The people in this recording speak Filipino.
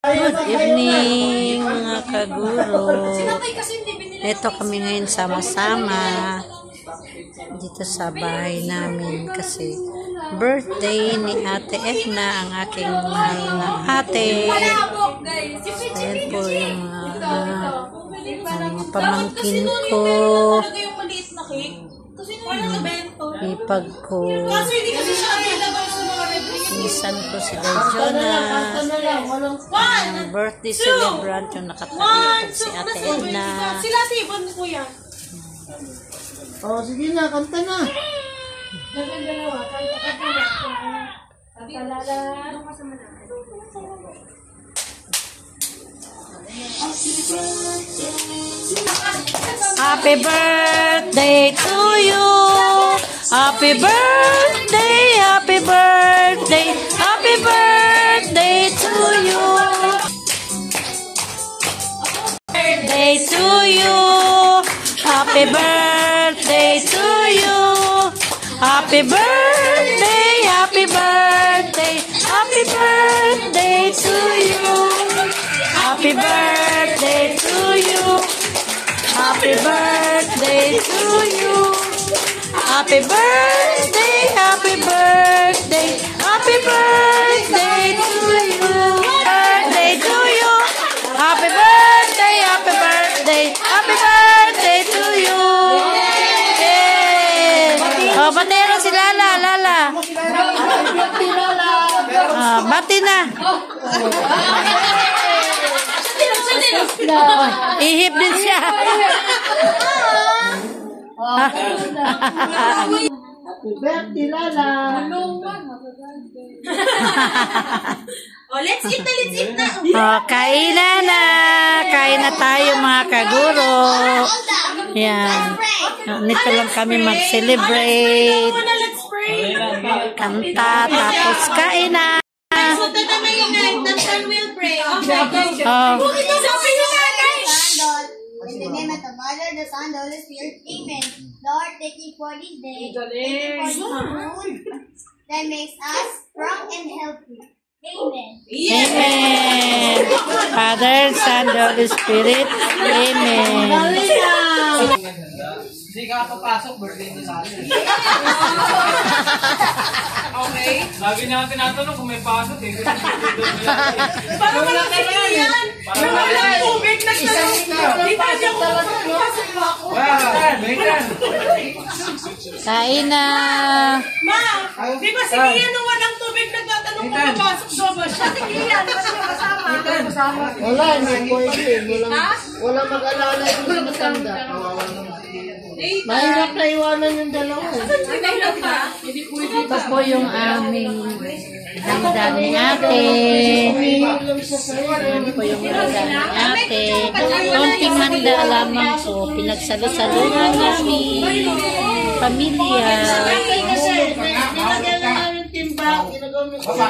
Good evening mga kaguro. Ito kami ngayon sama-sama dito sa bahay namin kasi birthday ni Ate Edna, ang aking mahal na ate. Ayan po yung mga pamangkin ko, ipag ko, isan ko si Jonas, birthday celebrant yung nakatalikod si Ate Edna. Sila sibon po yan. Oh, sige na, kanta na. Happy birthday to you. Happy birthday, happy birthday, happy birthday to you. Birthday to you. Happy birthday to you. Happy birthday, happy birthday, happy birthday to you. Happy birthday to you. Happy birthday to you. Happy birthday, happy birthday, happy birthday to you. Birthday to you. Happy birthday, happy birthday, happy birthday to you. Yeah. Oh, batero si Lala, Lala. Bati na. Ihip din siya. Happy birthday, Lala. Oh, let's eat na. Oh, kain na. Kain na tayo mga kaguro. Yan. Nito lang kami mag-celebrate. Let's pray. Kanta, tapos kain na. So, tatama yung night, that's when we'll pray. Okay. Oh. Sabi nyo na, guys. In the name of the Father, the Son, the Holy Spirit. Amen. Lord, thank you for this day. Thank you for this food that makes us strong and healthy. Amen. Amen. Father, Son, the Holy Spirit. Amen. Hindi ka papasok, birthday mo sa akin. Okay. Lagi niya tinatanong kung may pasok eh. Para wala kayo yan. Wala tubig na siya. Di pa siya pasok mo ako. Kain na. Ma, di ba sige yan nung walang tubig nagtatanong kung papasok daw ba siya? Sige yan, kasama. Wala, hindi pwede. Wala mag-alala yung matanda. Mahirap na iwanan yung dalawa. Ito po yung aming handa ni ate. Ito po yung handa ni ate. Konting handa lamang po. Pinagsalo-saluhan namin. Pamilya. Nilagyan na namin timba. Ginagawa mo sa